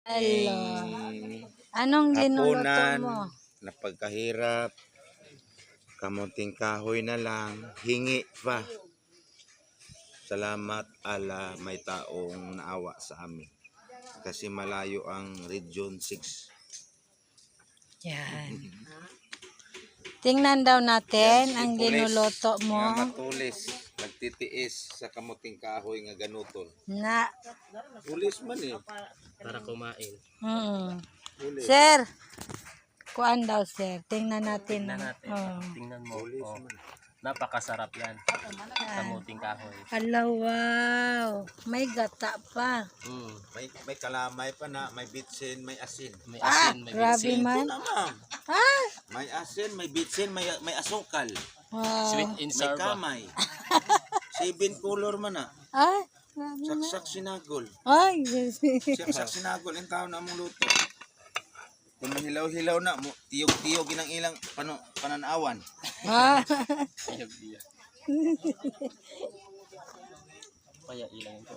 Hello. Ing Anong ginuluto hapunan mo? na pagkahirap, kamunting kahoy na lang, hingi pa. Salamat ala may taong naawa sa amin. Kasi malayo ang Region 6. Yan. Tingnan daw natin Yan, si ang Pulis ginuluto mo. Nga matulis, nagtitiis sa kamuting kahoy nga ganuton. Na. Pulis man eh. Para kumain. Pulis. Sir. Kuan daw sir. Tingnan natin. Tingnan natin. Oh. Tingnan mo. Pulis Oh. man. Napakasarap yan. Kamuting kahoy. Hala, wow. May gata pa. May kalamay pa na, may bitsin, may asin. May asin, may Grabe bitsin. man. Ito na ma'am. Ah. May asin, may bitsin, may asukal. Wow. Sweet and May sour ba? kamay. 7 color man na. Ay. Grabe na. Saksak sinagol. Ay. Saksak sinagol ang tao na mong luto. Kung mahilaw-hilaw na, tiyog-tiyog inang ilang pananawan. Ah. Kaya ilang ito.